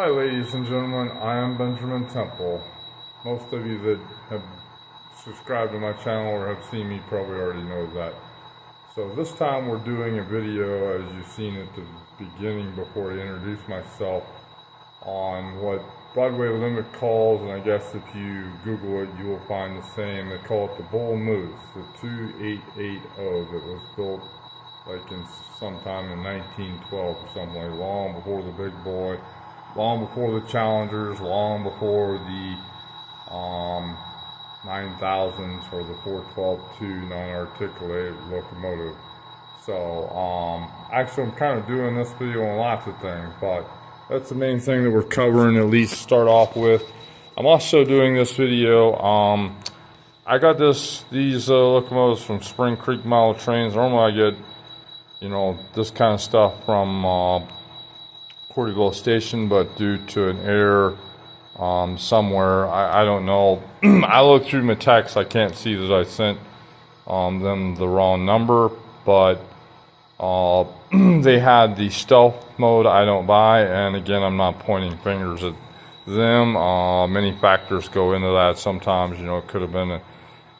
Hi ladies and gentlemen, I am Benjamin Temple. Most of you that have subscribed to my channel or have seen me probably already know that. So this time we're doing a video, as you've seen at the beginning before I introduce myself, on what Broadway Limit calls, and I guess if you Google it you will find the same, they call it the Bullmoose, the 2880 that was built like in sometime in 1912 or something, like long before the big boy, long before the Challengers, long before the 9000s or the 412-2 non-articulated locomotive. So actually I'm kind of doing this video on lots of things, but that's the main thing that we're covering, at least start off with. I'm also doing this video, I got these locomotives from Spring Creek Model Trains. Normally I get, this kind of stuff from Cordyville Station, but due to an error somewhere, I don't know. I looked through my text, I can't see that I sent them the wrong number, but they had the stealth mode I don't buy, and again, I'm not pointing fingers at them. Many factors go into that. Sometimes, it could have been an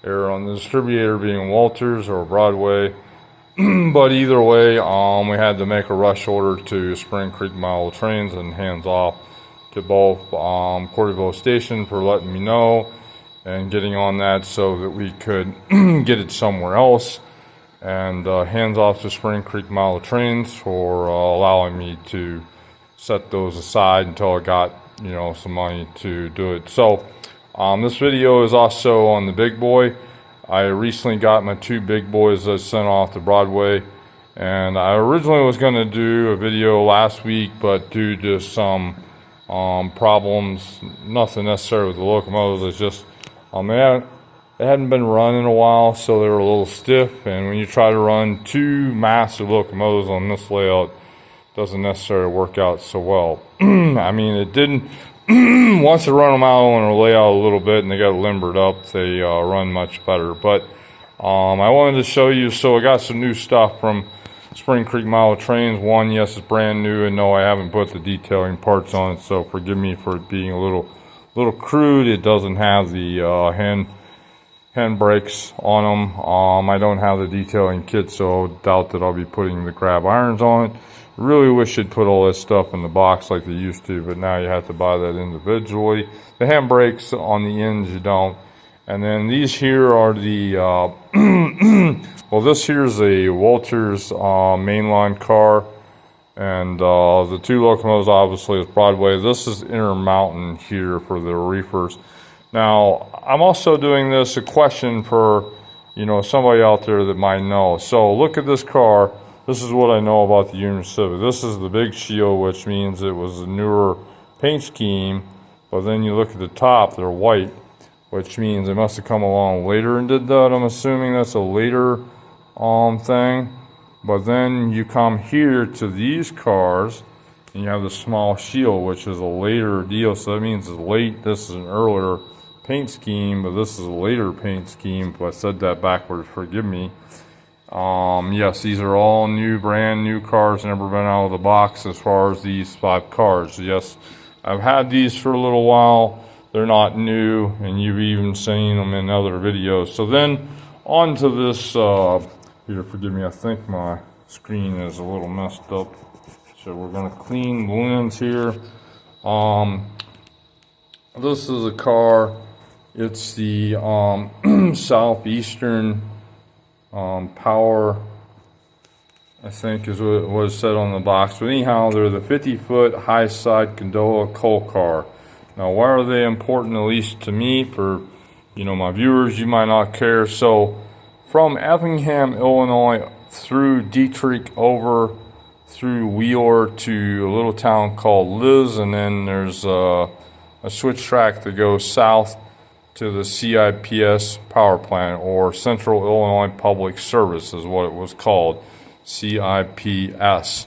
error on the distributor being Walters or Broadway. But either way, we had to make a rush order to Spring Creek Model Trains, and hands off to both Cordyville Station for letting me know and getting on that so that we could get it somewhere else. And hands off to Spring Creek Model Trains for allowing me to set those aside until I got, some money to do it. So this video is also on the big boy. I recently got my two big boys that I sent off to Broadway, and I originally was going to do a video last week, but due to some problems, nothing necessarily with the locomotives, it's just they hadn't been run in a while, so they were a little stiff, and when you try to run two massive locomotives on this layout, it doesn't necessarily work out so well. I mean, it didn't. Once I run them out on a layout a little bit and they got limbered up, they run much better. But I wanted to show you, so I got some new stuff from Spring Creek Model Trains. One, yes, it's brand new, and no, I haven't put the detailing parts on it, so forgive me for it being a little crude. It doesn't have the hand brakes on them. I don't have the detailing kit, so I doubt that I'll be putting the grab irons on it. Really wish you'd put all this stuff in the box like they used to, but now you have to buy that individually. The handbrakes on the ends you don't. And then these here are the well, this here's a Walters mainline car, and the two locomotives obviously is Broadway. This is Intermountain here for the reefers. Now I'm also doing this, a question for somebody out there that might know. So look at this car. This is what I know about the Union Pacific. This is the big shield, which means it was a newer paint scheme. But then you look at the top, they're white, which means they must have come along later and did that. I'm assuming that's a later thing. But then you come here to these cars, and you have the small shield, which is a later deal. So that means it's late. This is an earlier paint scheme, but this is a later paint scheme. If I said that backwards, forgive me. Yes, these are all new, brand new cars, never been out of the box as far as these 5 cars. Yes, I've had these for a little while. They're not new, and you've even seen them in other videos. So then on to this, here, forgive me, I think my screen is a little messed up. So we're going to clean the lens here. This is a car. It's the Southeastern Power, I think is what was said on the box. But anyhow, they're the 50-foot high-side gondola coal car. Now, why are they important, at least to me? For my viewers, you might not care. So from Effingham, Illinois, through Dietrich, over through Wheeler to a little town called Liz, and then there's a switch track that goes south to the CIPS power plant, or Central Illinois Public Service is what it was called. CIPS,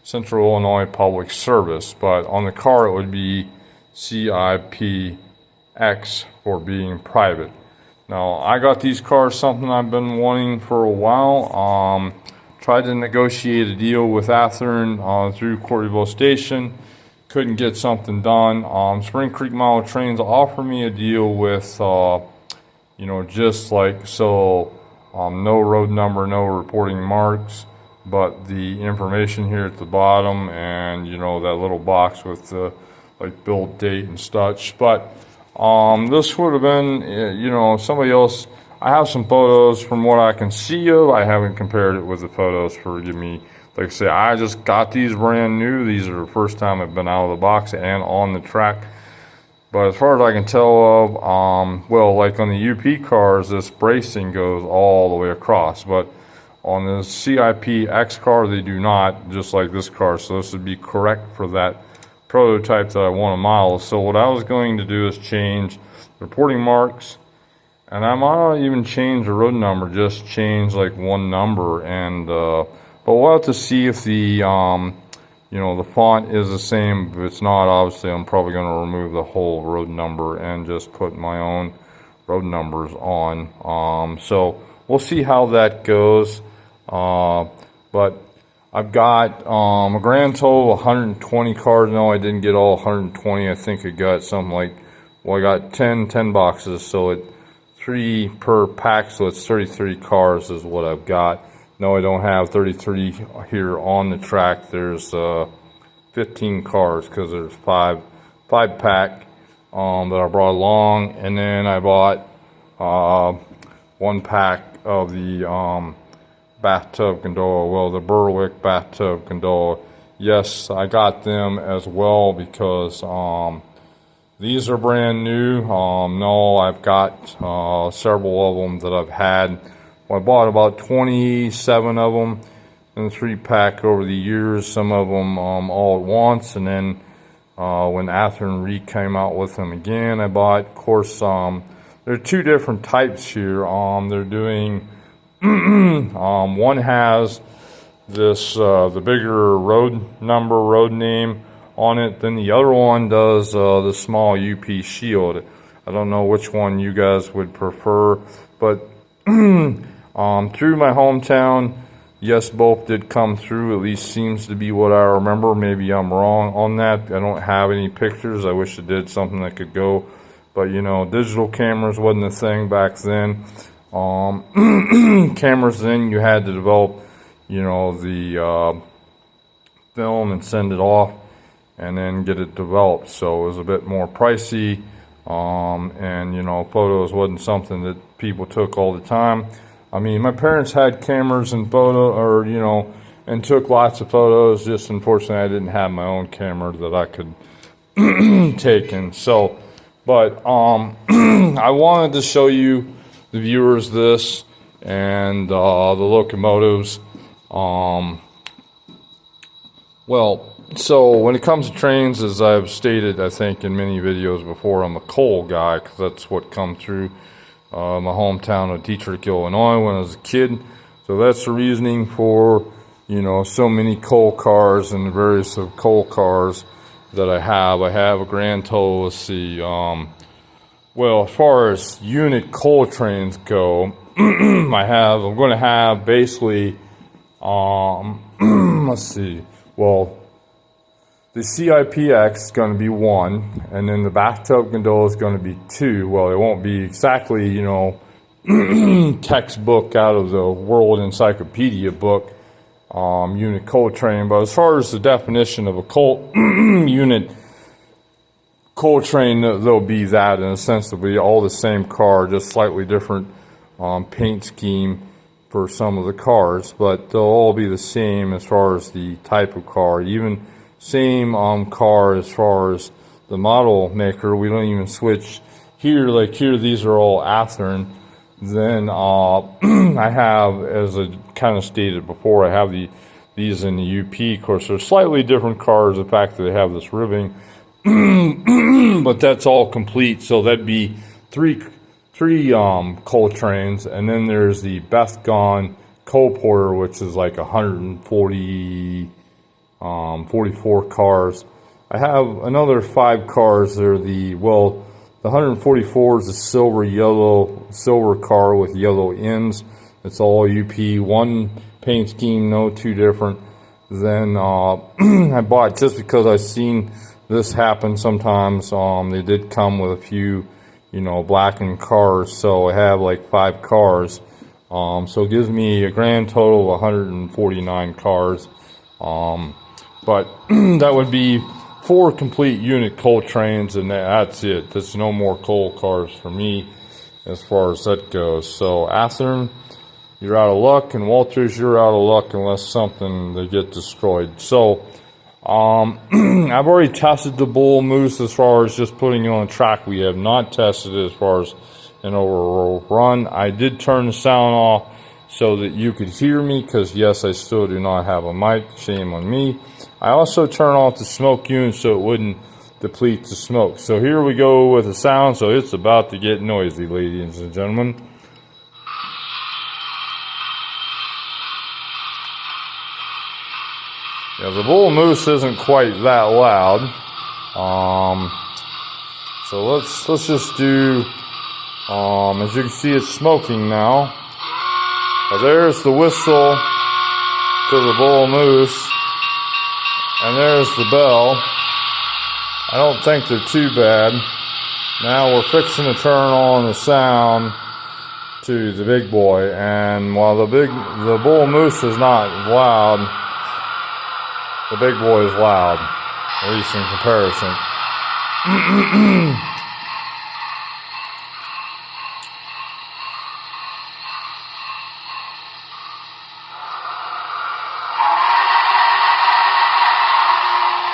Central Illinois Public Service, but on the car it would be CIPX for being private. Now I got these cars, something I've been wanting for a while. Tried to negotiate a deal with Athearn through Cordyville Station, couldn't get something done. Spring Creek Model Trains offered me a deal with, you know, just like so, no road number, no reporting marks, but the information here at the bottom, and you know, that little box with the like build date and such. But this would have been, you know, somebody else. I have some photos from what I can see of. I haven't compared it with the photos. Forgive me. Like I say, I just got these brand new. These are the first time I've been out of the box and on the track. But as far as I can tell of, well, like on the UP cars, this bracing goes all the way across. But on the CIP X car, they do not, just like this car. So this would be correct for that prototype that I want to model. So what I was going to do is change reporting marks, and I might not even change the road number, just change like one number. And but we'll have to see if the you know, the font is the same. If it's not, obviously I'm probably going to remove the whole road number and just put my own road numbers on. So we'll see how that goes. But I've got a grand total of 120 cars. No, I didn't get all 120. I think I got something like, well, I got 10 boxes, so it 3 per pack, so it's 33 cars is what I've got. No, I don't have 33 here on the track. There's 15 cars because there's five pack that I brought along, and then I bought 1 pack of the Bathtub Gondola, well, the Berwick Bathtub Gondola. Yes, I got them as well because these are brand new. No, I've got several of them that I've had. Well, I bought about 27 of them in the 3-pack over the years, some of them all at once, and then when Atherton Re came out with them again, I bought, of course, there are 2 different types here. They're doing, one has this, the bigger road number, road name on it, then the other one does the small UP shield. I don't know which one you guys would prefer, but through my hometown, yes, both did come through. At least seems to be what I remember. Maybe I'm wrong on that. I don't have any pictures. I wish it did something that could go, but you know, digital cameras wasn't a thing back then. Cameras then, you had to develop, you know, the film and send it off and then get it developed, so it was a bit more pricey. And you know, photos wasn't something that people took all the time. I mean, my parents had cameras and you know, and took lots of photos. Just unfortunately, I didn't have my own camera that I could take in. So, but I wanted to show you the viewers this and the locomotives. Well, so when it comes to trains, as I've stated, I think in many videos before, I'm a coal guy because that's what come through my hometown of Detroit, Illinois when I was a kid. So that's the reasoning for, you know, so many coal cars and the various coal cars that I have. I have a grand total, let's see, well, as far as unit coal trains go, I'm going to have basically, let's see, well, the CIPX is going to be 1, and then the Bathtub Gondola is going to be 2. Well, it won't be exactly, you know, textbook out of the World Encyclopedia book, unit coal train. But as far as the definition of a coal unit coal train, there'll be that in a sense. It'll be all the same car, just slightly different paint scheme for some of the cars, but they'll all be the same as far as the type of car. Even same car as far as the model maker. We don't even switch here. Like here, these are all Atherton. Then I have, as I kind of stated before, I have these in the UP. Of course, they're slightly different cars. The fact that they have this ribbing, but that's all complete. So that'd be three coal trains, and then there's the Best Gone Coal Porter, which is like 44 cars. I have another 5 cars. They're the 144 is a silver car with yellow ends. It's all UP, 1 paint scheme, no 2 different. Then I bought, just because I've seen this happens sometimes. They did come with a few, you know, blackened cars, so I have like 5 cars. So it gives me a grand total of 149 cars. But that would be 4 complete unit coal trains, and that's it. There's no more coal cars for me as far as that goes. So Atherton, you're out of luck, and Walters, you're out of luck unless something they get destroyed. So I've already tested the Bullmoose as far as just putting it on track. We have not tested it as far as an overall run. I did turn the sound off so that you could hear me, because yes, I still do not have a mic. Shame on me. I also turned off the smoke unit so it wouldn't deplete the smoke. So here we go with the sound. So it's about to get noisy, ladies and gentlemen. Yeah, the Bullmoose isn't quite that loud. So let's just do, as you can see, it's smoking now. There's the whistle to the Bullmoose, and there's the bell. I don't think they're too bad. Now we're fixing to turn on the sound to the big boy, and while the Bullmoose is not loud, the big boy is loud, at least in comparison.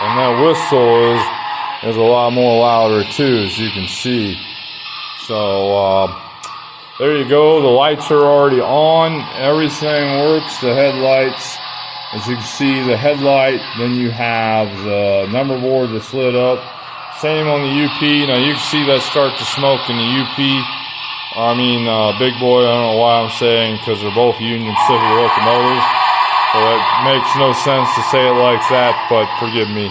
And that whistle is a lot more louder too, as you can see. So there you go. The lights are already on. Everything works. The headlights. As you can see, the headlight, then you have the number board that's lit up. Same on the UP. Now you can see that start to smoke in the UP. Big boy, I don't know why I'm saying, because they're both Union Pacific locomotives. So it makes no sense to say it like that, but forgive me.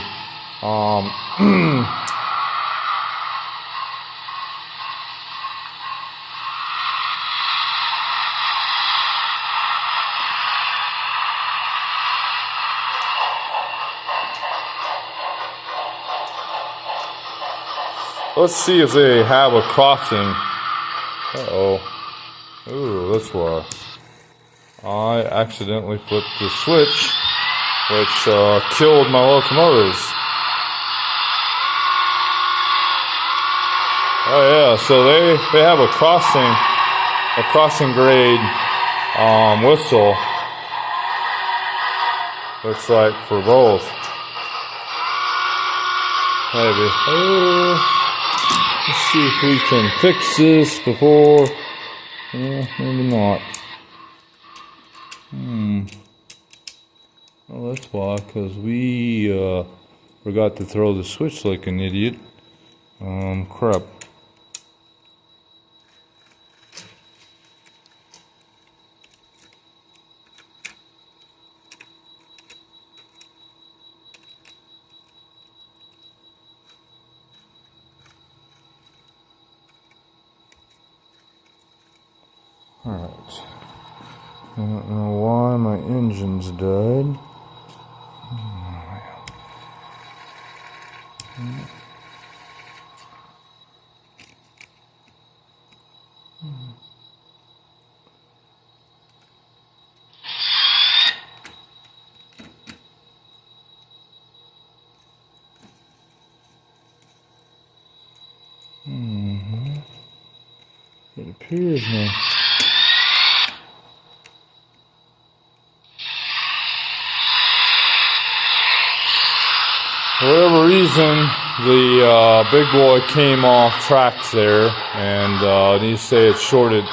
Let's see if they have a crossing. Uh-oh. Ooh, that's why. I accidentally flipped the switch, which killed my locomotives. Oh yeah, so they have a crossing grade whistle. Looks like for both. Maybe. Let's see if we can fix this before. Yeah, maybe not. Well, that's why, because we forgot to throw the switch like an idiot. Crap. Alright. I don't know why my engine's died. It appears now. For whatever reason, the big boy came off tracks there, and they say it shorted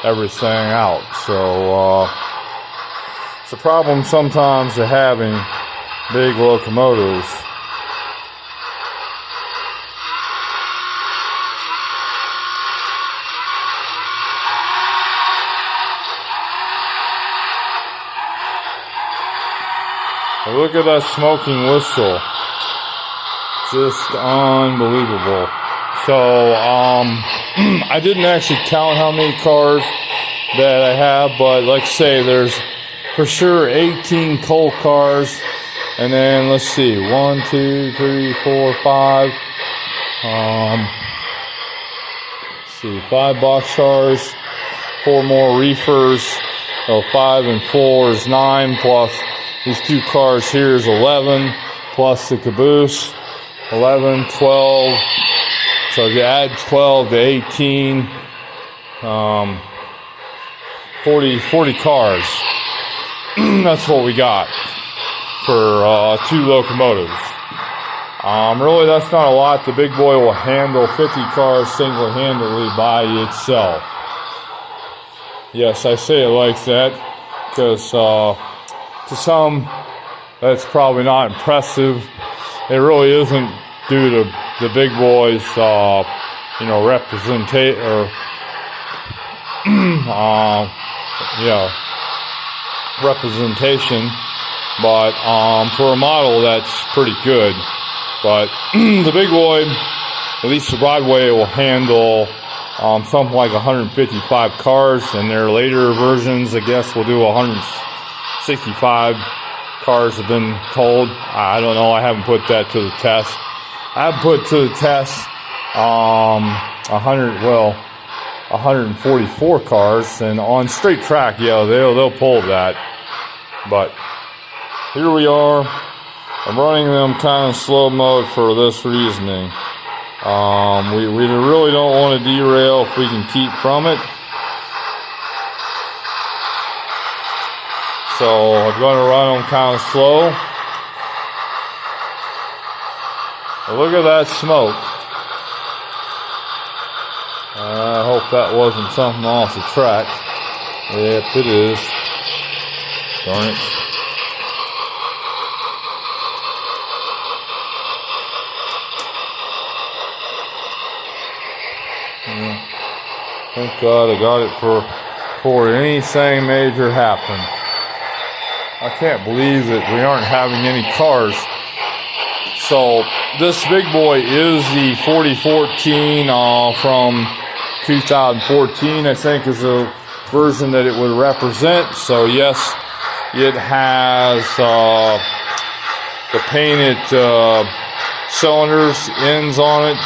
everything out. So it's a problem sometimes of having big locomotives. Look at that smoking whistle. Just unbelievable. So, I didn't actually count how many cars that I have, but like I say, there's for sure 18 coal cars And then let's see, 1, 2, 3, 4, 5. Let's see, 5 boxcars, 4 more reefers. So 5 and 4 is 9, plus these 2 cars here is 11, plus the caboose, 11, 12. So if you add 12 to 18, 40 cars. That's what we got for 2 locomotives. Really, that's not a lot. The big boy will handle 50 cars single-handedly by itself. Yes, I say it like that because to some, that's probably not impressive. It really isn't due to the big boys, representation. But for a model, that's pretty good. But the big boy, at least the Broadway, will handle something like 155 cars, and their later versions, I guess, will do 165 cars, have been told. I don't know. I haven't put that to the test. I have put to the test 144 cars, and on straight track, yeah, they'll pull that. But here we are. I'm running them kind of slow mode for this reasoning. We really don't want to derail if we can keep from it. So I'm going to run them kind of slow. Look at that smoke. I hope that wasn't something off the track. Yep, it is. Darn it. Thank God I got it before anything major happened. I can't believe that we aren't having any cars. So this big boy is the 4014 from 2014, I think, is the version that it would represent. So yes, it has the painted cylinders, ends on it.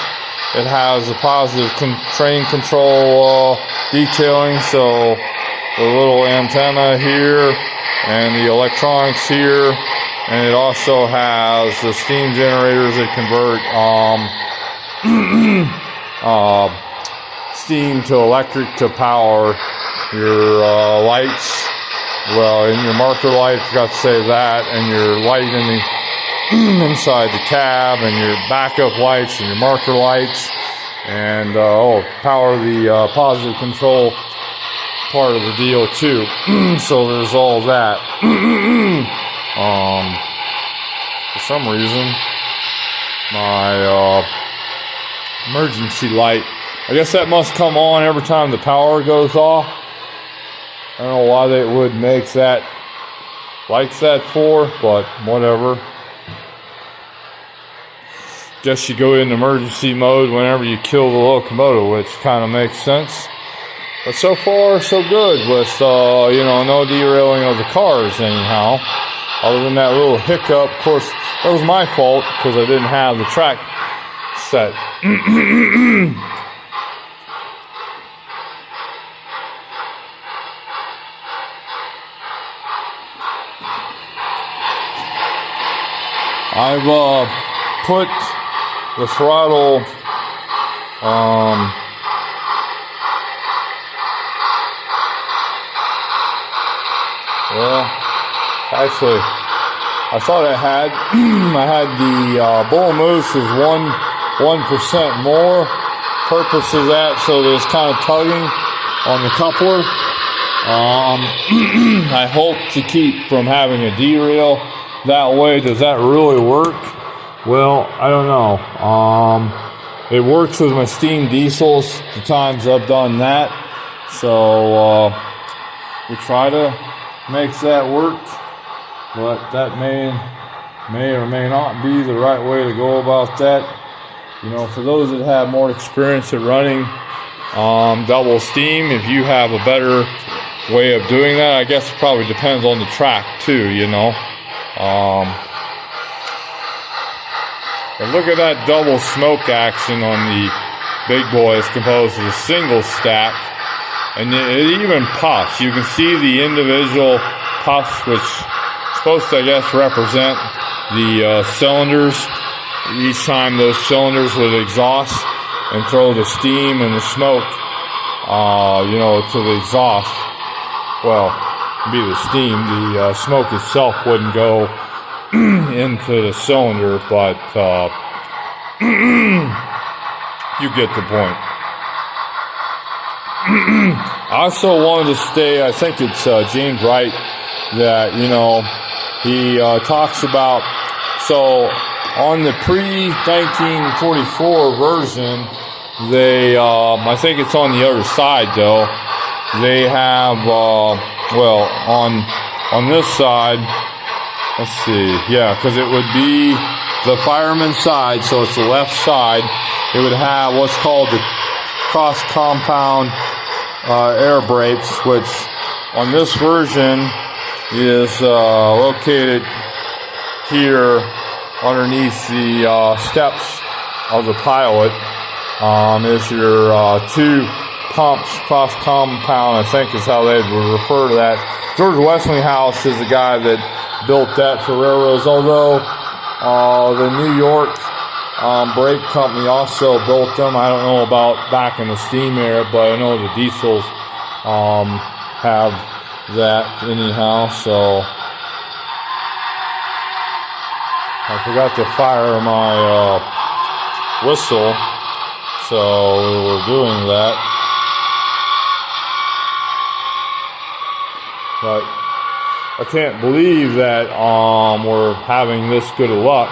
It has a positive train control detailing, so the little antenna here and the electronics here, and it also has the steam generators that convert steam to electric to power your lights. Well, in your marker light, I forgot to say that, and your light in the inside the cab, and your backup lights and your marker lights, and power the positive control part of the deal too. So there's all that. For some reason, my emergency light, I guess that must come on every time the power goes off. I don't know why they would make that like that for, but whatever. Guess you go in emergency mode whenever you kill the locomotive, which kind of makes sense. But so far, so good with, no derailing of the cars anyhow. Other than that little hiccup. Of course, that was my fault because I didn't have the track set. I've put the throttle actually I thought I had the Bullmoose is 1% more. Purpose is that so there's kind of tugging on the coupler. I hope to keep from having a derail that way. Does that really work? Well, I don't know. It works with my steam diesels the times I've done that. So we try to make that work, but that may or may not be the right way to go about that. For those that have more experience at running double steam, if you have a better way of doing that, I guess it probably depends on the track too, But look at that double smoke action on the big boy. It's composed of a single stack, and it even puffs. You can see the individual puffs, which is supposed to, I guess, represent the cylinders. Each time those cylinders would exhaust and throw the steam and the smoke, you know, to the exhaust. Well, it'd be the steam. The smoke itself wouldn't go into the cylinder, but you get the point. I also wanted to stay, I think it's James Wright, that, you know, he talks about, so on the pre-1944 version, they, I think it's on the other side though, they have, well, on this side, let's see, yeah, because it would be the fireman's side, so it's the left side. It would have what's called the cross-compound air brakes, which on this version is located here underneath the steps of the pilot. Is your two pumps, cross-compound, I think is how they would refer to that. George Westinghouse is the guy that built that for railroads, although the New York brake company also built them. I don't know about back in the steam era, but I know the diesels have that anyhow. So I forgot to fire my whistle, so we were doing that. But I can't believe that we're having this good of luck,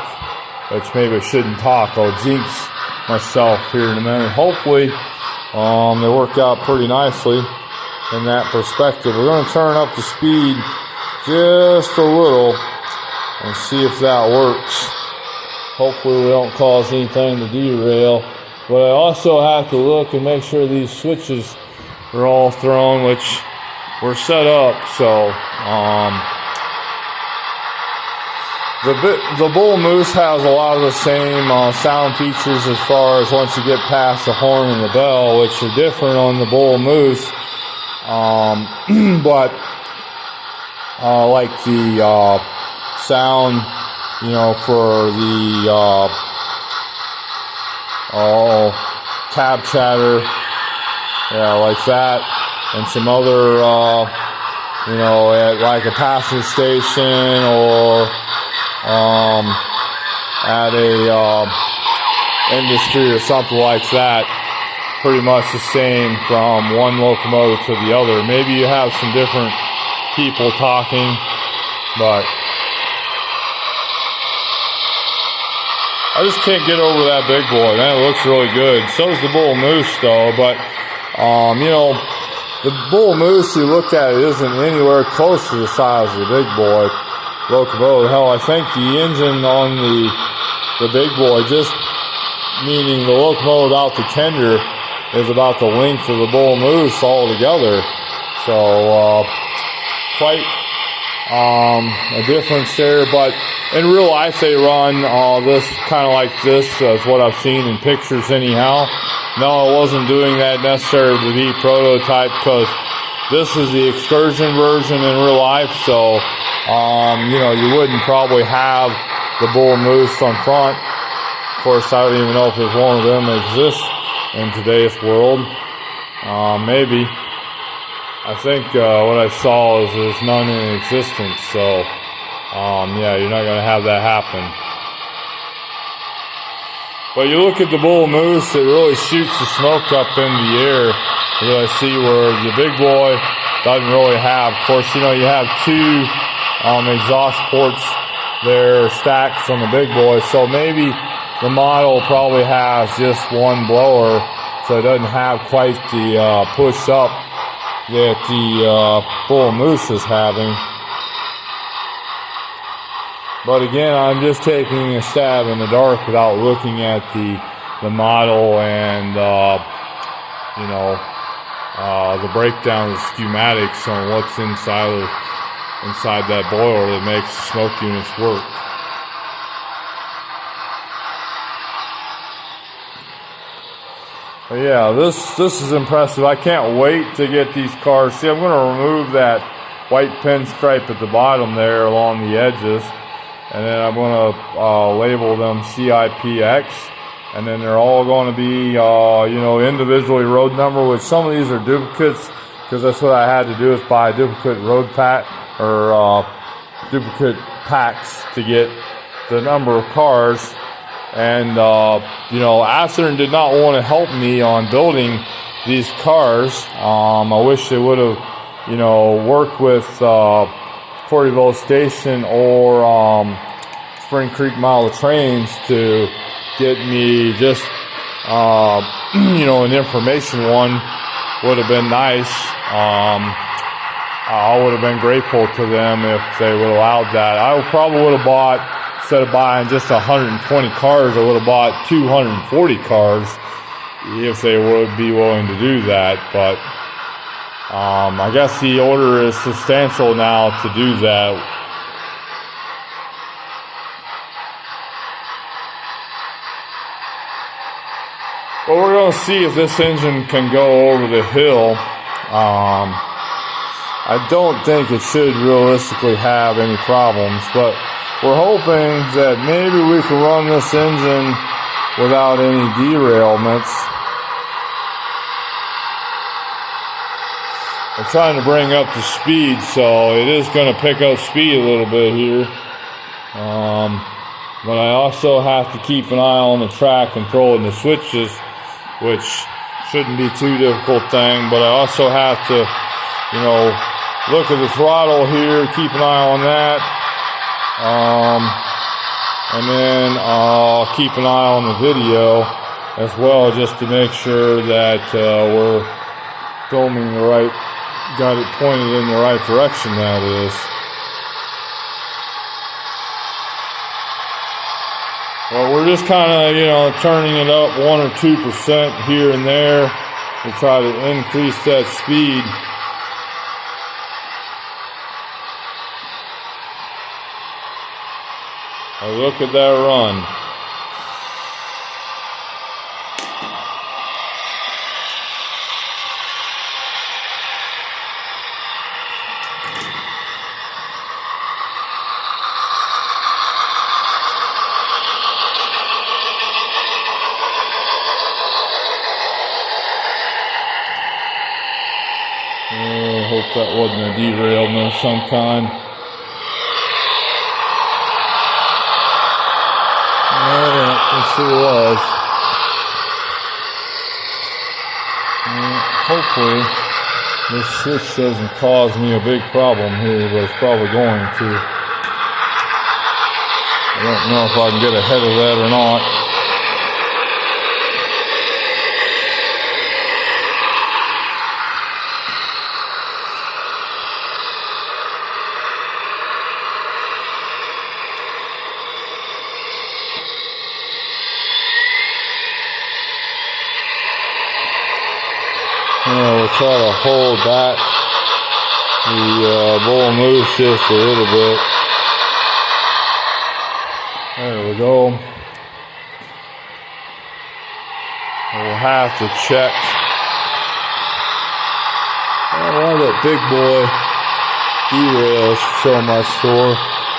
which maybe I shouldn't talk. I'll jinx myself here in a minute. Hopefully, they work out pretty nicely in that perspective. We're going to turn up the speed just a little and see if that works. Hopefully we don't cause anything to derail. But I also have to look and make sure these switches are all thrown, which were set up. So the Bullmoose has a lot of the same sound features as far as once you get past the horn and the bell, which are different on the Bullmoose. But like the sound, you know, for the cab chatter, yeah, like that, and some other, you know, at like a passenger station or at a industry or something like that. Pretty much the same from one locomotive to the other. Maybe you have some different people talking, but I just can't get over that big boy. Man, it looks really good. So does the Bullmoose though, but you know, the Bullmoose, you look at it, isn't anywhere close to the size of the big boy locomotive. Hell, I think the engine on the big boy, just meaning the locomotive out the tender, is about the length of the Bullmoose altogether. So quite a difference there. But in real life, they run this kind of like this, is what I've seen in pictures anyhow. No, I wasn't doing that necessarily to be prototype, because this is the excursion version in real life. So you know, you wouldn't probably have the Bullmoose on front. Of course, I don't even know if there's one of them that exists in today's world. Maybe. I think what I saw is there's none in existence. So yeah, you're not going to have that happen. But you look at the Bullmoose, it really shoots the smoke up in the air. You really see where the big boy doesn't really have. Of course, you know, you have two exhaust ports there, stacks on the big boy. So maybe the model probably has just one blower, so it doesn't have quite the push up that the Bullmoose is having. But again, I'm just taking a stab in the dark without looking at the model and you know, the breakdown of the schematics on what's inside that boiler that makes the smoke units work. But yeah, this is impressive. I can't wait to get these cars. See, I'm going to remove that white pinstripe at the bottom there along the edges, and then I'm going to label them CIPX, and then they're all going to be individually road number, which some of these are duplicates, because that's what I had to do, is buy a duplicate road pack or duplicate packs to get the number of cars. And Atherton did not want to help me on building these cars. I wish they would have worked with Cordyville Station or Spring Creek Mile of Trains to get me just an information one. Would have been nice. I would have been grateful to them if they would have allowed that. I probably would have bought, instead of buying just 120 cars, I would have bought 240 cars if they would be willing to do that. But I guess the order is substantial now to do that. But we're going to see if this engine can go over the hill. I don't think it should realistically have any problems, but we're hoping that maybe we can run this engine without any derailments. I'm trying to bring up the speed, so it is going to pick up speed a little bit here. But I also have to keep an eye on the track, controlling the switches, which shouldn't be too difficult thing. But I also have to, look at the throttle here, keep an eye on that. And then keep an eye on the video as well, just to make sure that we're filming the right, got it pointed in the right direction, that is. Well, we're just kind of, turning it up 1 or 2% here and there to try to increase that speed. Now look at that run. I hope that wasn't a derailment of some kind. It sure was. Hopefully this switch doesn't cause me a big problem here, but it's probably going to. I don't know if I can get ahead of that or not. We'll try to hold back the Bullmoose just a little bit. There we go. We'll have to check. Why that big boy derails so much for?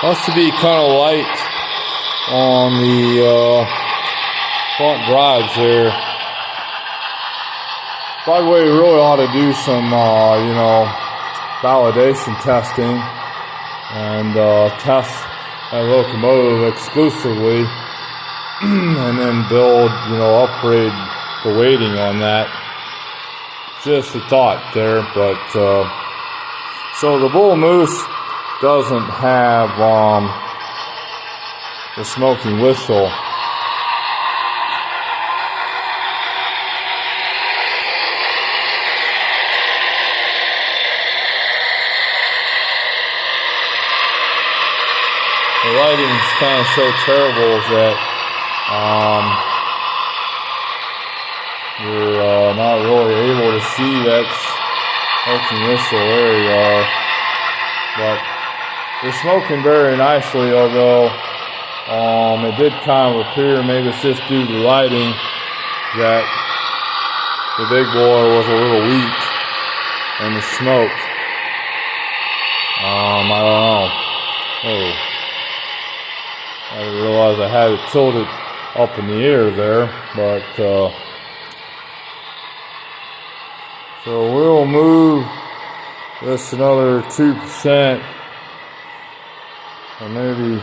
Has to be kind of light on the front drives there. By the way, we really ought to do some, validation testing and test that locomotive exclusively, and then build, upgrade the weighting on that. Just a thought there, but so the Bullmoose doesn't have the smoking whistle. The lighting is kind of so terrible that you're not really able to see that smoking whistle. There you are. But they're smoking very nicely, although it did kind of appear, maybe it's just due to lighting, that the big boy was a little weak in the smoke. I don't know. Oh, I didn't realize I had it tilted up in the air there, but so we'll move this another 2%, or maybe.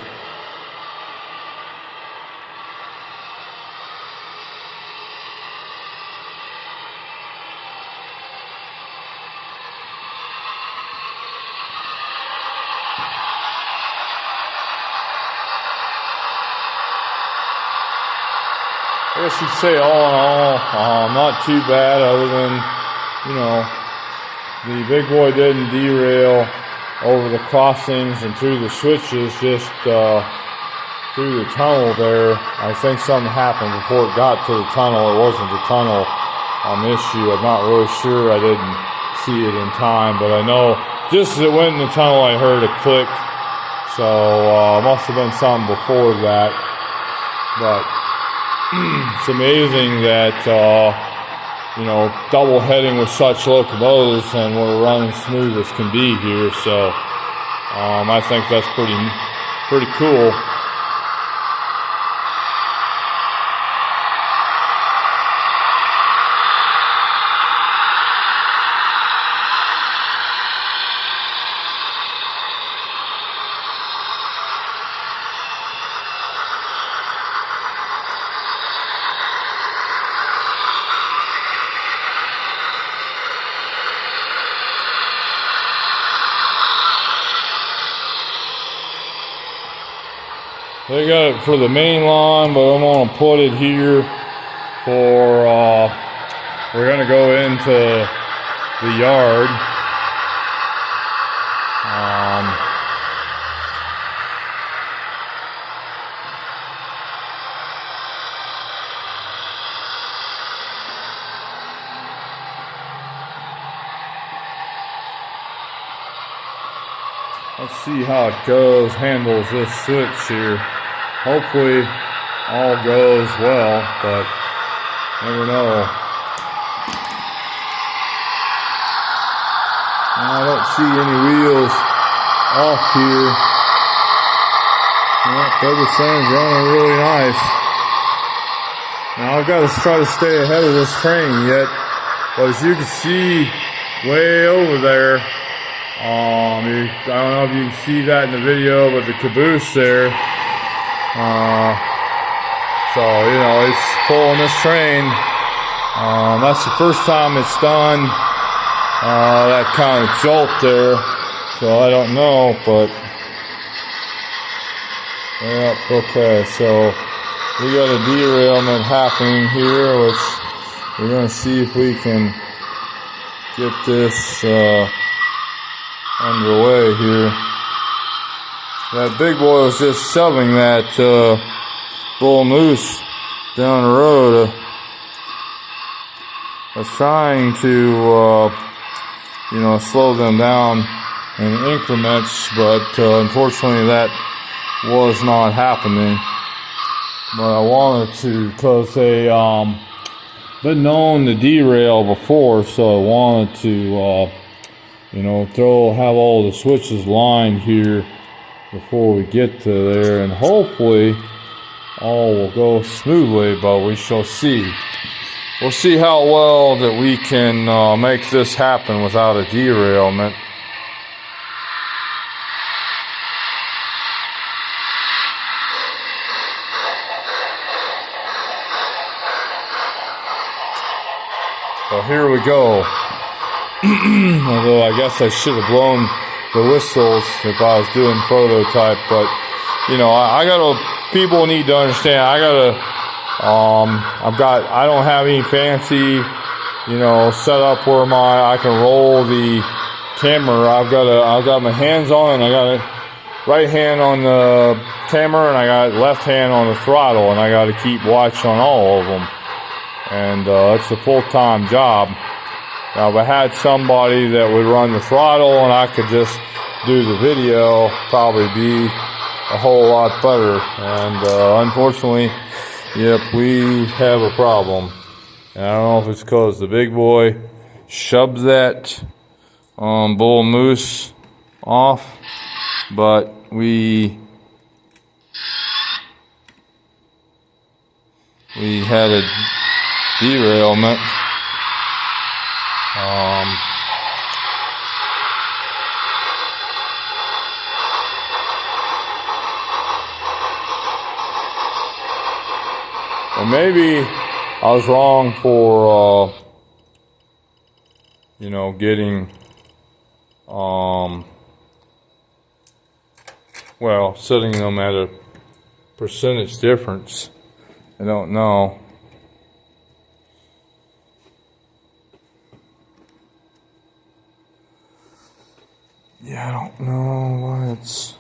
I guess you'd say all in all, not too bad, other than, you know, the big boy didn't derail over the crossings and through the switches, just through the tunnel there. I think something happened before it got to the tunnel. It wasn't the tunnel issue. I'm not really sure. I didn't see it in time, but I know just as it went in the tunnel, I heard a click. So must have been something before that. But it's amazing that, you know, double heading with such locomotives and we're running smooth as can be here. So I think that's pretty cool. They got it for the main line, but I'm gonna put it here for, we're gonna go into the yard. Let's see how it goes, handles this switch here. Hopefully all goes well, but never know. I don't see any wheels off here. Yep, everything's running really nice. Now I've got to try to stay ahead of this train yet, but as you can see way over there, I don't know if you can see that in the video, but the caboose there. So, you know, it's pulling this train. That's the first time it's done that kind of jolt there. So I don't know, but yep, okay. So we got a derailment happening here, which we're going to see if we can get this underway here. That big boy was just shoving that Bullmoose down the road. I was trying to, you know, slow them down in increments, but unfortunately that was not happening. But I wanted to, because they been known to derail before, so I wanted to, you know, have all the switches lined here before we get to there, and hopefully all will go smoothly, but we shall see. We'll see how well that we can make this happen without a derailment. So here we go. Although I guess I should have blown the whistles if I was doing prototype, but you know, people need to understand, I don't have any fancy, you know, setup where I can roll the camera. I've got my hands on, and I got a right hand on the camera, and I got left hand on the throttle, and I got to keep watch on all of them. And it's a full-time job. Now, if I had somebody that would run the throttle and I could just do the video, probably be a whole lot better. And unfortunately, yep, we have a problem. And I don't know if it's because the big boy shoved that bull moose off, but we had a derailment. And maybe I was wrong for, you know, getting, well, setting them at a percentage difference. I don't know. Yeah, I don't know why it's...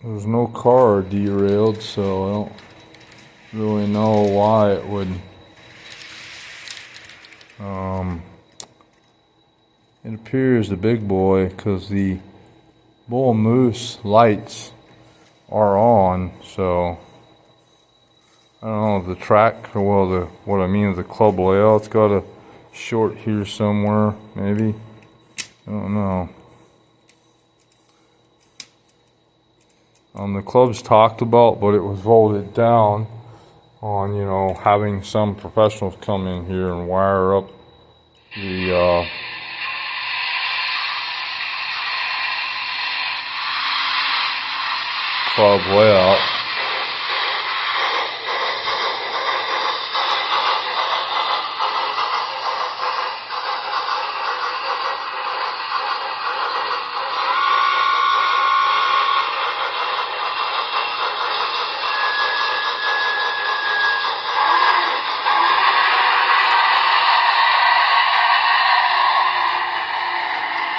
There's no car derailed, so I don't really know why it would. It appears the big boy, because the bull moose lights are on, so I don't know if the track, or well, what I mean is the club layout's got a short here somewhere, maybe. I don't know. The club's talked about, but it was voted down on, you know, having some professionals come in here and wire up the club layout.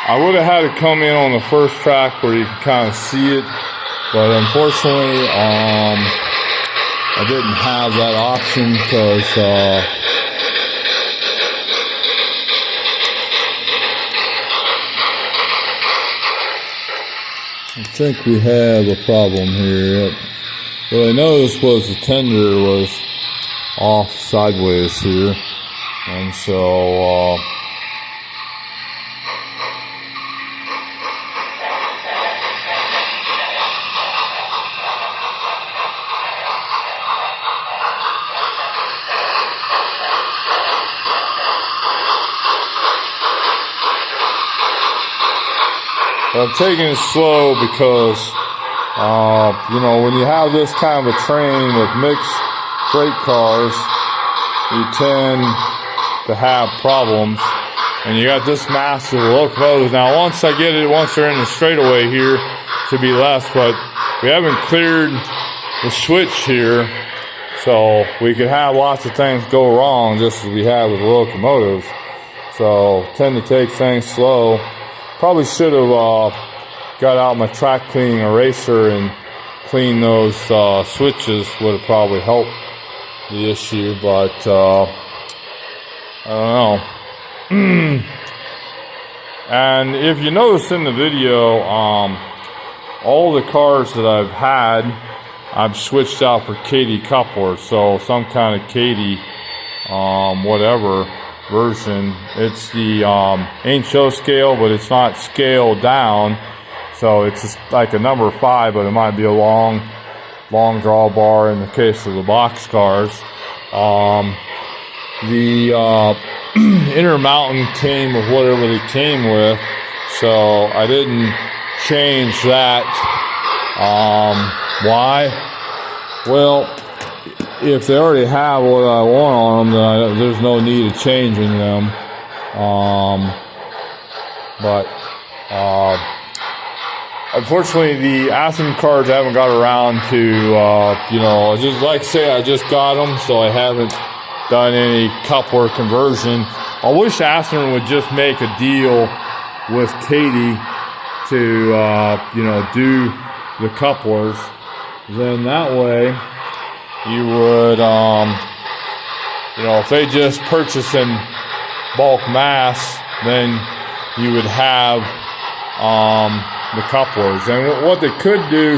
I would have had it come in on the first track where you can kind of see it, but unfortunately, I didn't have that option because I think we have a problem here. What I noticed was the tender was off sideways here, and so I'm taking it slow because, you know, when you have this kind of a train with mixed freight cars, you tend to have problems. And you got this massive locomotive. Now, once they're in the straightaway here, it should be less, but we haven't cleared the switch here, so we could have lots of things go wrong, just as we have with locomotives. So, tend to take things slow. Probably should have got out my track cleaning eraser and cleaned those switches. Would have probably helped the issue, but I don't know. And if you notice in the video, all the cars that I've had, I've switched out for Katy couplers. So some kind of Katy, whatever version. It's the ain't show scale, but it's not scaled down, so it's just like a number 5, but it might be a long drawbar in the case of the box cars. The Intermountain came with whatever they came with, so I didn't change that. Why? Well, if they already have what I want on them, then there's no need of changing them. Unfortunately, the Aspen cards I haven't got around to, you know, just like say I just got them, so I haven't done any coupler conversion. I wish Aspen would just make a deal with Katy to, you know, do the couplers. Then that way, you would, you know, if they just purchase in bulk mass, then you would have the couplers. And what they could do,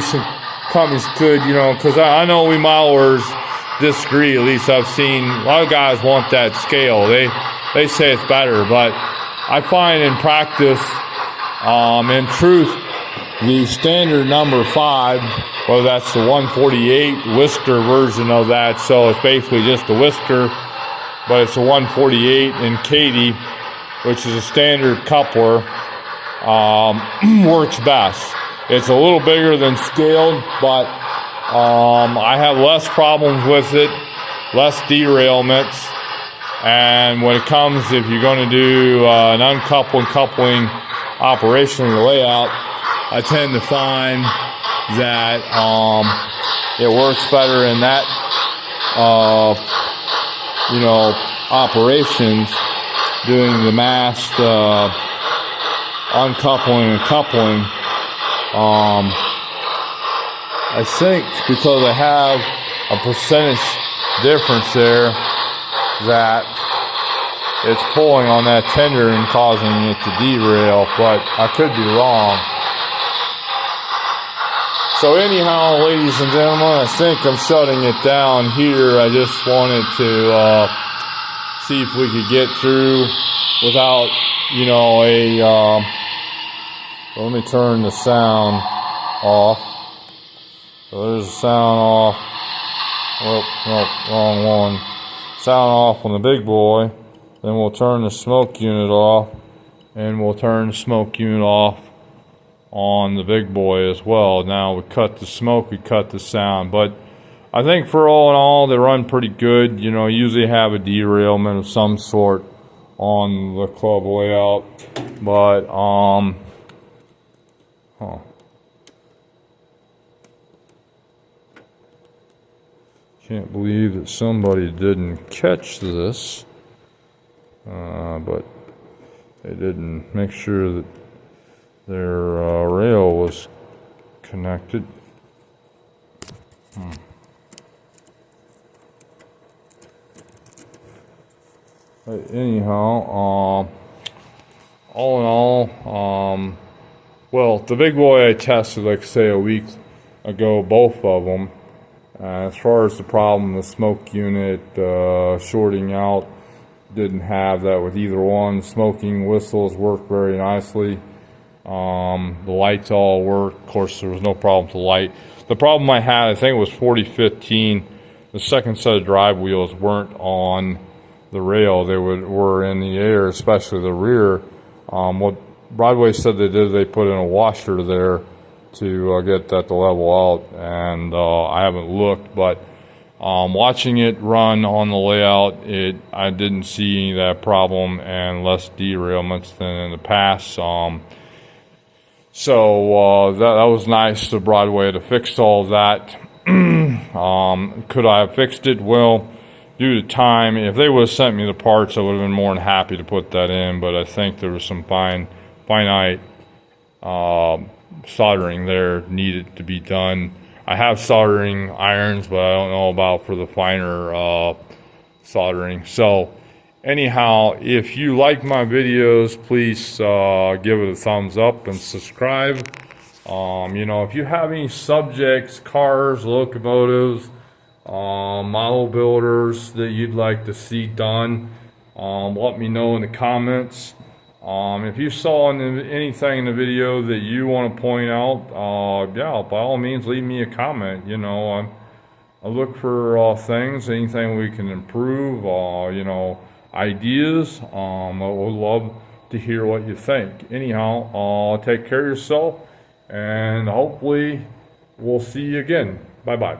companies could, you know, because I know we milers disagree. At least I've seen a lot of guys want that scale. They say it's better, but I find in practice, in truth, the standard number 5, whether that's the 148 whisker version of that, so it's basically just a whisker, but it's a 148 in Katy, which is a standard coupler, works best. It's a little bigger than scaled, but I have less problems with it, less derailments, and when it comes, if you're going to do an uncoupling, coupling operation in the layout, I tend to find that it works better in that, you know, operations, doing the mast uncoupling and coupling. I think because I have a percentage difference there, that it's pulling on that tender and causing it to derail, but I could be wrong. So anyhow, ladies and gentlemen, I think I'm shutting it down here. I just wanted to see if we could get through without, you know, let me turn the sound off. So there's the sound off. Oh, no, wrong one. Sound off on the big boy. Then we'll turn the smoke unit off, and we'll turn the smoke unit off on the big boy as well. Now we cut the smoke, we cut the sound, but I think for all in all, they run pretty good. You know, usually have a derailment of some sort on the club layout, but can't believe that somebody didn't catch this, but they didn't make sure that their rail was connected. But anyhow, all in all, well, the big boy I tested, like say a week ago, both of them. As far as the problem, the smoke unit shorting out, didn't have that with either one. Smoking whistles work very nicely. The lights all work. Of course, there was no problem with the light. The problem I had, I think it was 4015, the second set of drive wheels weren't on the rail. They were in the air, especially the rear. What Broadway said they did, they put in a washer there to get that to level out, and I haven't looked, but watching it run on the layout, I didn't see any of that problem and less derailments than in the past. So that was nice of Broadway to fix all of that. Could I have fixed it? Well, due to time, if they would have sent me the parts, I would have been more than happy to put that in, but I think there was some finite soldering there needed to be done. I have soldering irons, but I don't know about for the finer soldering. So anyhow, if you like my videos, please give it a thumbs up and subscribe. You know, if you have any subjects, cars, locomotives, model builders that you'd like to see done, let me know in the comments. If you saw anything in the video that you want to point out, yeah, by all means, leave me a comment. You know, I look for things, anything we can improve, you know, ideas. I would love to hear what you think. Anyhow, take care of yourself, and hopefully we'll see you again. Bye-bye.